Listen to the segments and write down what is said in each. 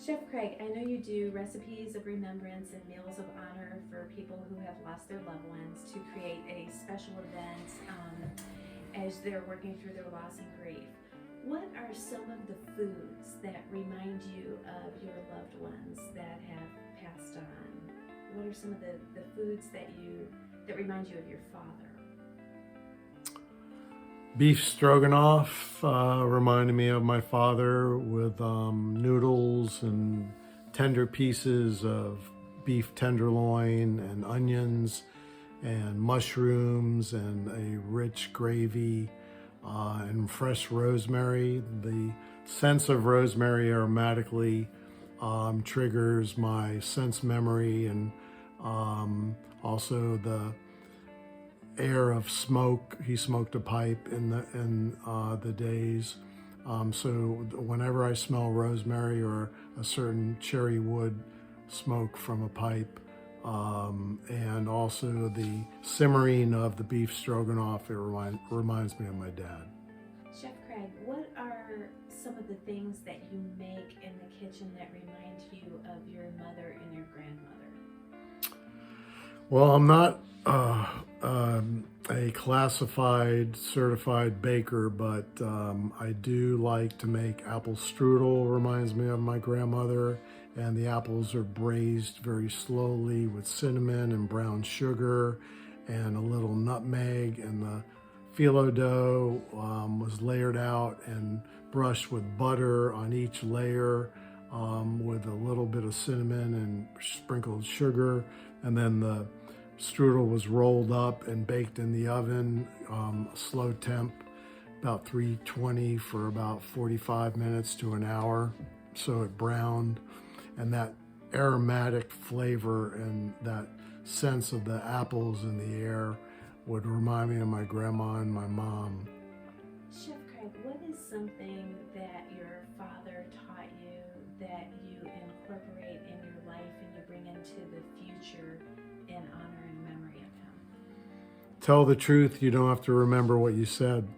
Chef Craig, I know you do recipes of remembrance and meals of honor for people who have lost their loved ones to create a special event as they're working through their loss and grief. What are some of the foods that remind you of your loved ones that have passed on? What are some of the foods that remind you of your father? Beef stroganoff reminded me of my father with noodles and tender pieces of beef tenderloin and onions and mushrooms and a rich gravy and fresh rosemary. The sense of rosemary aromatically triggers my sense memory, and also the air of smoke. He smoked a pipe in the days. So whenever I smell rosemary or a certain cherry wood smoke from a pipe, and also the simmering of the beef stroganoff, it reminds me of my dad. Chef Craig, what are some of the things that you make in the kitchen that remind you of your mother and your grandmother? Well, I'm not a classified, certified baker, but I do like to make apple strudel, reminds me of my grandmother, and the apples are braised very slowly with cinnamon and brown sugar and a little nutmeg, and the phyllo dough was layered out and brushed with butter on each layer with a little bit of cinnamon and sprinkled sugar, and then the strudel was rolled up and baked in the oven, slow temp, about 320 for about 45 minutes to an hour. So it browned, and that aromatic flavor and that sense of the apples in the air would remind me of my grandma and my mom. Chef Craig, what is something that your father taught you that you incorporate in your life and you bring into the future in honor and memory of him? Tell the truth. You don't have to remember what you said.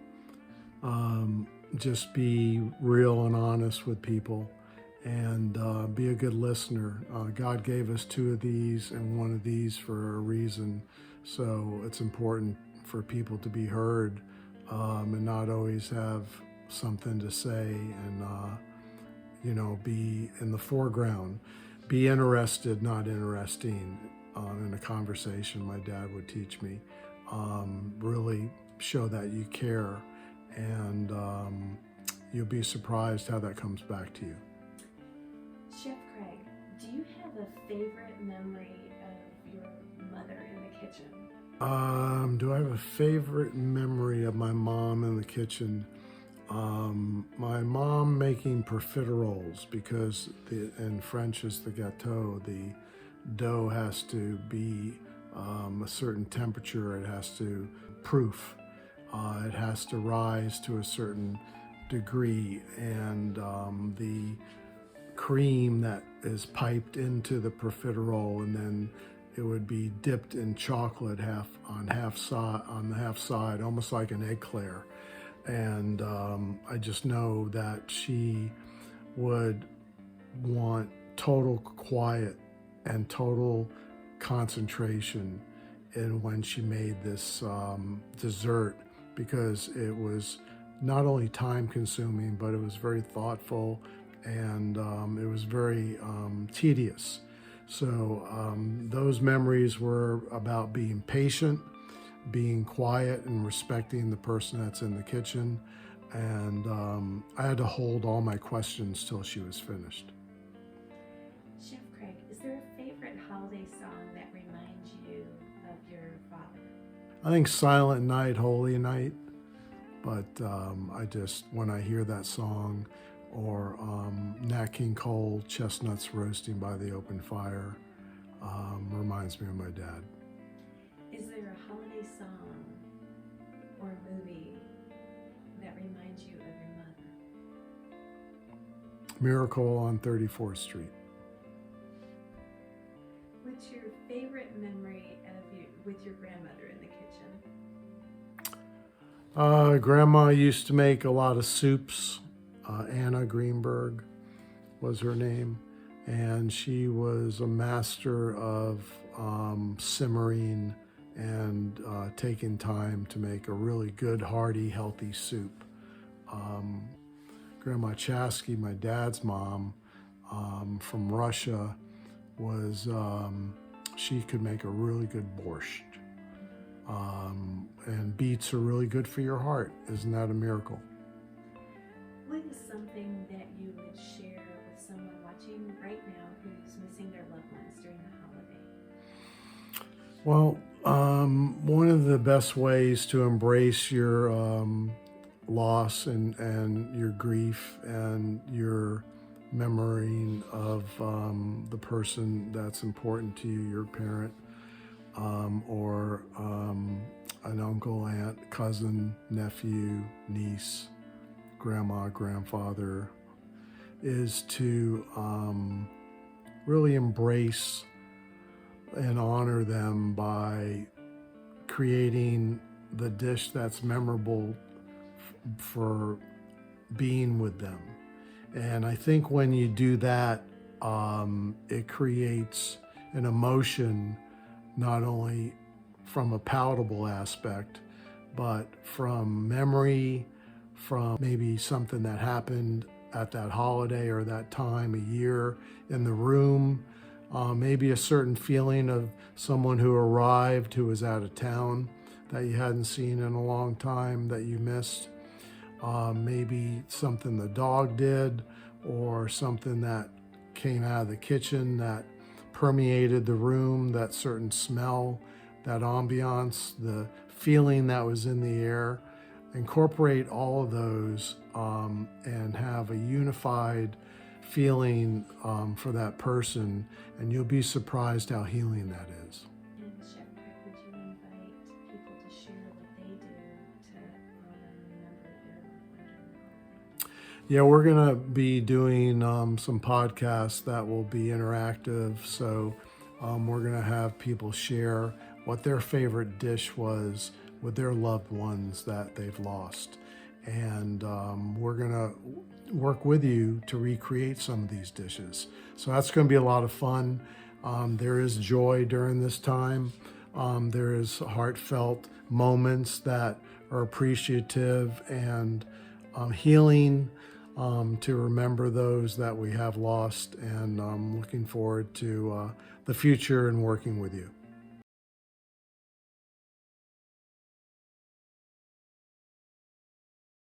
Just be real and honest with people, and be a good listener. God gave us two of these and one of these for a reason. So it's important for people to be heard, and not always have something to say, and be in the foreground. Be interested, not interesting, in a conversation. My dad would teach me. Really show that you care, and you'll be surprised how that comes back to you. Chef Craig, do you have a favorite memory of your mother in the kitchen? Do I have a favorite memory of my mom in the kitchen? My mom making profiteroles, because in French is the gâteau. The dough has to be a certain temperature. It has to proof. It has to rise to a certain degree, and the cream that is piped into the profiterole, and then it would be dipped in chocolate on the half side, almost like an eclair. And I just know that she would want total quiet and total concentration in when she made this dessert, because it was not only time consuming, but it was very thoughtful, and it was very tedious. So those memories were about being patient, being quiet, and respecting the person that's in the kitchen. And I had to hold all my questions till she was finished. Chef Craig, is there a favorite holiday song that reminds you of your father? I think Silent Night, Holy Night. But when I hear that song, or Nat King Cole, Chestnuts Roasting by the Open Fire, reminds me of my dad. Is there a holiday song or movie that reminds you of your mother? Miracle on 34th Street. What's your favorite memory of you with your grandmother in the kitchen? Grandma used to make a lot of soups. Anna Greenberg was her name. and she was a master of simmering and taking time to make a really good, hearty, healthy soup. Grandma Chasky, my dad's mom, from Russia, was she could make a really good borscht. And beets are really good for your heart. Isn't that a miracle? What is something that you would share with someone watching right now who's missing their loved ones during the holiday? Well, one of the best ways to embrace your loss and your grief and your memorying of the person that's important to you, your parent, or an uncle, aunt, cousin, nephew, niece, grandma, grandfather, is to really embrace and honor them by creating the dish that's memorable for being with them. And I think when you do that, it creates an emotion, not only from a palatable aspect, but from memory, from maybe something that happened at that holiday or that time a year in the room, maybe a certain feeling of someone who arrived who was out of town that you hadn't seen in a long time that you missed. Maybe something the dog did, or something that came out of the kitchen that permeated the room, that certain smell, that ambiance, the feeling that was in the air. Incorporate all of those and have a unified feeling for that person, and you'll be surprised how healing that is. And Chef Craig, would you invite people to share what they do to honor and remember their loved one during the holiday? Yeah, we're going to be doing some podcasts that will be interactive. So we're going to have people share what their favorite dish was with their loved ones that they've lost. And we're going to work with you to recreate some of these dishes. So that's going to be a lot of fun. There is joy during this time. There is heartfelt moments that are appreciative and healing, to remember those that we have lost, and I'm looking forward to the future and working with you.